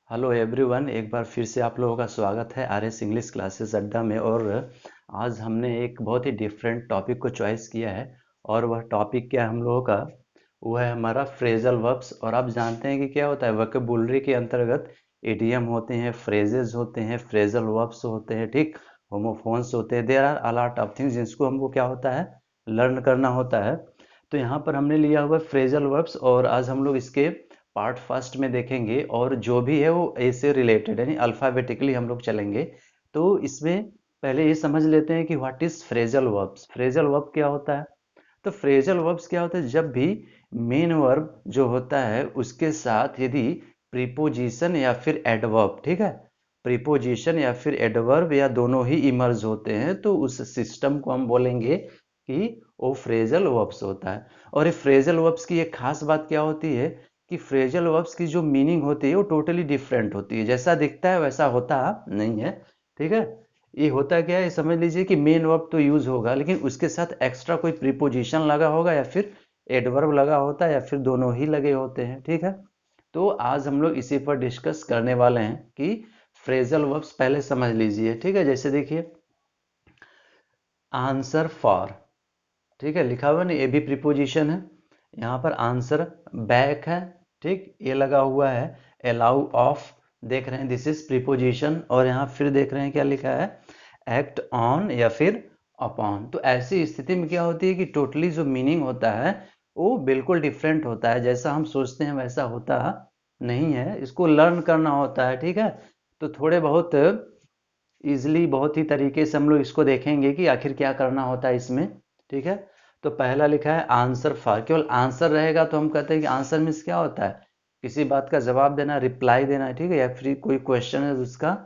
Hello everyone, एक बार फिर से आप लोगों का स्वागत है आर एस इंग्लिश क्लासेस अड्डा में। और आज हमने एक बहुत ही डिफरेंट टॉपिक को चॉइस किया है। और वह टॉपिक क्या है हम लोगों का? वो है हमारा फ्रेजल वर्ब्स। और आप जानते हैं कि क्या होता है, वोकेबुलरी के अंतर्गत इडियम होते हैं, फ्रेजेस होते हैं, फ्रेजल वर्ब्स होते हैं, ठीक, होमोफोन्स होते हैं। There are a lot of things जिसको हमको क्या होता है, लर्न करना होता है। तो यहाँ पर हमने लिया हुआ फ्रेजल वर्ब्स और आज हम लोग इसके पार्ट फर्स्ट में देखेंगे। और जो भी है वो ए से रिलेटेड यानी अल्फ़ाबेटिकली हम लोग चलेंगे। तो इसमें पहले ये समझ लेते हैं कि what is phrasal verbs. Phrasal verb क्या होता है? तो फ्रेजल वर्ब्स क्या होता है, जब भी मेन वर्ब जो होता है उसके साथ यदि प्रीपोजिशन या फिर एडवर्ब, ठीक है, प्रीपोजिशन या फिर एडवर्ब या दोनों ही इमर्ज होते हैं तो उस सिस्टम को हम बोलेंगे कि वो फ्रेजल वर्ब्स होता है। और ये फ्रेजल वर्ब्स की एक खास बात क्या होती है कि फ्रेजल वर्ब्स की जो मीनिंग होती है वो टोटली डिफरेंट होती है। जैसा दिखता है वैसा होता नहीं है, ठीक है। ये होता क्या है, ये समझ लीजिए कि मेन वर्ब तो यूज होगा लेकिन उसके साथ एक्स्ट्रा कोई प्रीपोजिशन लगा होगा या फिर एडवर्ब लगा होता है या फिर दोनों ही लगे होते हैं, ठीक है। तो आज हम लोग इसी पर डिस्कस करने वाले हैं कि फ्रेजल वर्ब्स पहले समझ लीजिए, ठीक है। जैसे देखिए, आंसर फॉर, ठीक है, लिखा हुआ नहीं, ये भी प्रीपोजिशन है। यहाँ पर आंसर बैक है, ठीक, ये लगा हुआ है। अलाउ ऑफ, देख रहे हैं, दिस इज प्रीपोजिशन। और यहाँ फिर देख रहे हैं क्या लिखा है, एक्ट ऑन या फिर अपॉन। तो ऐसी स्थिति में क्या होती है कि टोटली जो मीनिंग होता है वो बिल्कुल डिफरेंट होता है। जैसा हम सोचते हैं वैसा होता नहीं है, इसको लर्न करना होता है, ठीक है। तो थोड़े बहुत इजिली, बहुत ही तरीके से हम लोग इसको देखेंगे कि आखिर क्या करना होता है इसमें, ठीक है। तो पहला लिखा है आंसर फॉर, केवल आंसर रहेगा तो हम कहते हैं कि आंसर मीन्स क्या होता है, किसी बात का जवाब देना, रिप्लाई देना, ठीक है, या फिर कोई क्वेश्चन है तो उसका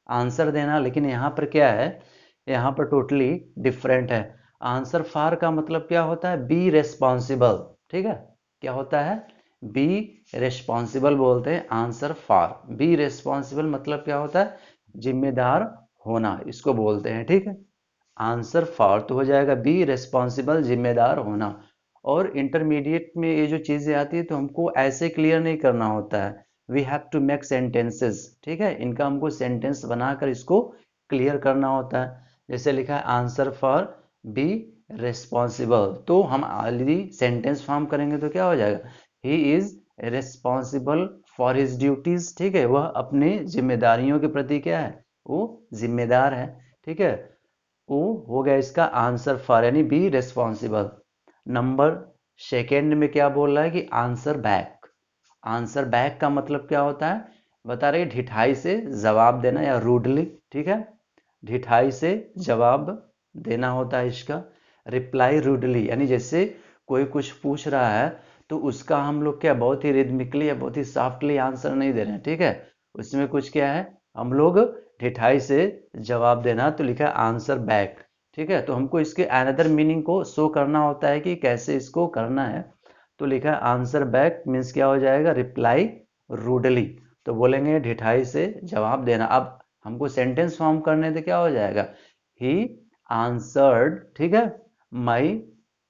आंसर देना। लेकिन यहाँ पर क्या है, यहाँ पर टोटली डिफरेंट है। आंसर फॉर का मतलब क्या होता है, बी रेस्पॉन्सिबल, ठीक है। क्या होता है, बी रेस्पॉन्सिबल बोलते हैं आंसर फॉर। बी रेस्पॉन्सिबल मतलब क्या होता है, जिम्मेदार होना, इसको बोलते हैं, ठीक है। आंसर फॉर तो हो जाएगा बी रेस्पॉन्सिबल, जिम्मेदार होना। और इंटरमीडिएट में ये जो चीजें आती है तो हमको ऐसे क्लियर नहीं करना होता है, we have to make sentences, ठीक है। इनका हमको सेंटेंस बनाकर इसको क्लियर करना होता है। जैसे लिखा है आंसर फॉर बी रेस्पॉन्सिबल, तो हम ऑलरेडी सेंटेंस फॉर्म करेंगे तो क्या हो जाएगा, he is responsible for his duties, ठीक है, वह अपने जिम्मेदारियों के प्रति क्या है, वो जिम्मेदार है, ठीक है। ओ हो गया इसका आंसर फॉर यानी बी रेस्पॉन्सिबल। नंबर सेकेंड में क्या बोल रहा है कि आंसर बैक। आंसर बैक का मतलब क्या होता है, बता रहे ढिठाई से जवाब देना या रूडली, ठीक है, ढिठाई से जवाब देना होता है इसका। रिप्लाई रूडली यानी जैसे कोई कुछ पूछ रहा है तो उसका हम लोग क्या बहुत ही रिदमिकली या बहुत ही सॉफ्टली आंसर नहीं दे रहे हैं, ठीक है। उसमें कुछ क्या है, हम लोग ढिठाई से जवाब देना, तो लिखा है आंसर बैक, ठीक है। तो हमको इसके अनदर मीनिंग को शो करना होता है कि कैसे इसको करना है। तो लिखा है आंसर बैक मीन्स क्या हो जाएगा, रिप्लाई रूडली, तो बोलेंगे ढिठाई से जवाब देना। अब हमको सेंटेंस फॉर्म करने तो क्या हो जाएगा, ही आंसर्ड, ठीक है, माई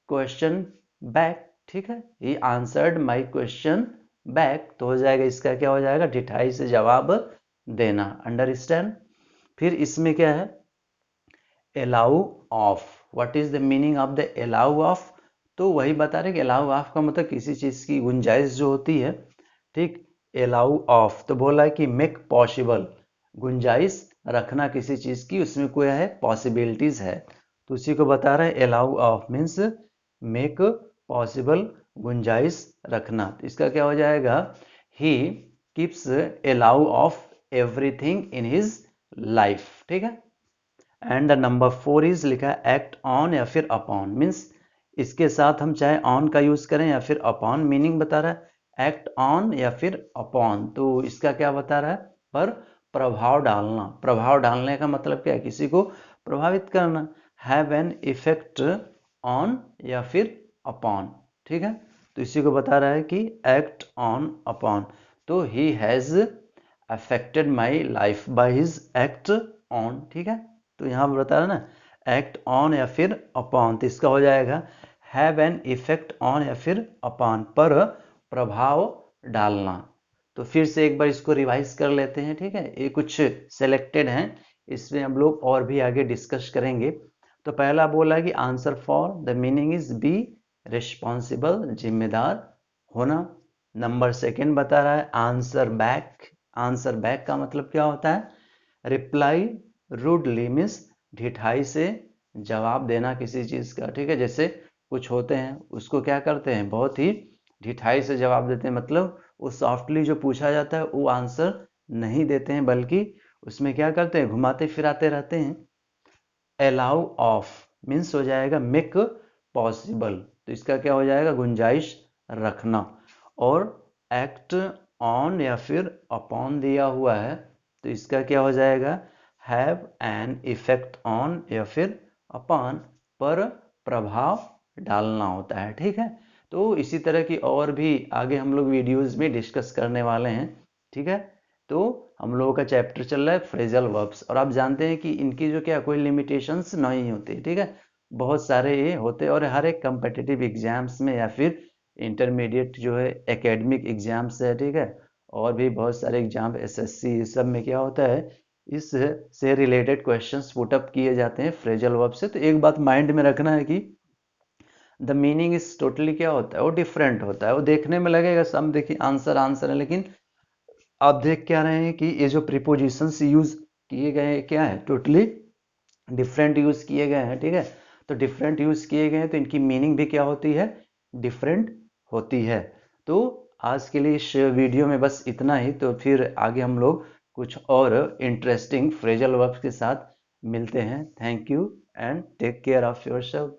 क्वेश्चन बैक, ठीक है, he answered my question back, तो हो जाएगा इसका क्या हो जाएगा, ढिठाई से जवाब देना, अंडरस्टैंड। फिर इसमें क्या है, allow of, what is the meaning of the allow of. तो वही बता रहे कि अलाउ ऑफ का मतलब किसी चीज की गुंजाइश जो होती है, ठीक। अलाउ ऑफ तो बोला है कि मेक पॉसिबल, गुंजाइश रखना किसी चीज की, उसमें कोई है पॉसिबिलिटीज है, तो उसी को बता रहे हैं allow of means make possible, गुंजाइश रखना। तो इसका क्या हो जाएगा, he keeps allow of everything in his life, ठीक है। एंड नंबर फोर इज लिखा है एक्ट ऑन या फिर अपॉन, मीन्स इसके साथ हम चाहे ऑन का यूज करें या फिर अपॉन, मीनिंग बता रहा है एक्ट ऑन या फिर अपॉन। तो इसका क्या बता रहा है, पर प्रभाव डालना। प्रभाव डालने का मतलब क्या है, किसी को प्रभावित करना, हैव एन इफेक्ट ऑन या फिर अपॉन, ठीक है। तो इसी को बता रहा है कि एक्ट ऑन अपॉन, तो he has affected my life by his act on, ठीक है। तो यहाँ पर बता रहा है ना, एक्ट ऑन या फिर अपॉन, तो इसका हो जाएगा हैव एन इफेक्ट ऑन या फिर अपॉन, पर प्रभाव डालना। तो फिर से एक बार इसको रिवाइज कर लेते हैं, ठीक है। ये कुछ सेलेक्टेड हैं, इसमें हम लोग और भी आगे डिस्कस करेंगे। तो पहला बोला कि answer for the meaning is be responsible, जिम्मेदार होना। नंबर सेकेंड बता रहा है आंसर बैक। आंसर बैक का मतलब क्या होता है? रिप्लाई रूडली मीन्स ढिठाई से जवाब देना किसी चीज का, ठीक है। जैसे कुछ होते हैं उसको क्या करते हैं, बहुत ही ढिठाई से जवाब देते हैं, मतलब वो सॉफ्टली जो पूछा जाता है वो आंसर नहीं देते हैं, बल्कि उसमें क्या करते हैं, घुमाते फिराते रहते हैं। अलाउ ऑफ मीन्स हो जाएगा मेक पॉसिबल, तो इसका क्या हो जाएगा, गुंजाइश रखना। और एक्ट ऑन या फिर अपॉन दिया हुआ है, तो इसका क्या हो जाएगा, हैव एन इफेक्ट ऑन या फिर अपॉन, पर प्रभाव डालना होता है, ठीक है। तो इसी तरह की और भी आगे हम लोग वीडियोस में डिस्कस करने वाले हैं, ठीक है। तो हम लोगों का चैप्टर चल रहा है फ्रेजल वर्ब्स, और आप जानते हैं कि इनकी जो क्या कोई लिमिटेशंस नहीं होती, ठीक है। बहुत सारे ये होते हैं, और हर एक कम्पिटिटिव एग्जाम्स में या फिर इंटरमीडिएट जो है एकेडमिक एग्जाम्स है, ठीक है, और भी बहुत सारे एग्जाम एसएससी सब में क्या होता है, इस से रिलेटेड क्वेश्चंस पुटअप किए जाते हैं फ्रेजल वर्ब से। तो एक बात माइंड में रखना है कि द मीनिंग इज टोटली क्या होता है, वो डिफरेंट होता है। वो देखने में लगेगा सब, देखिए आंसर आंसर है, लेकिन आप देख क्या रहे हैं कि ये जो प्रीपोजिशंस यूज किए गए हैं क्या है, टोटली डिफरेंट यूज किए गए हैं, ठीक है। तो डिफरेंट यूज किए गए हैं तो इनकी मीनिंग भी क्या होती है, डिफरेंट होती है। तो आज के लिए इस वीडियो में बस इतना ही, तो फिर आगे हम लोग कुछ और इंटरेस्टिंग फ्रेजल वर्ब्स के साथ मिलते हैं। Thank you and take care of yourself.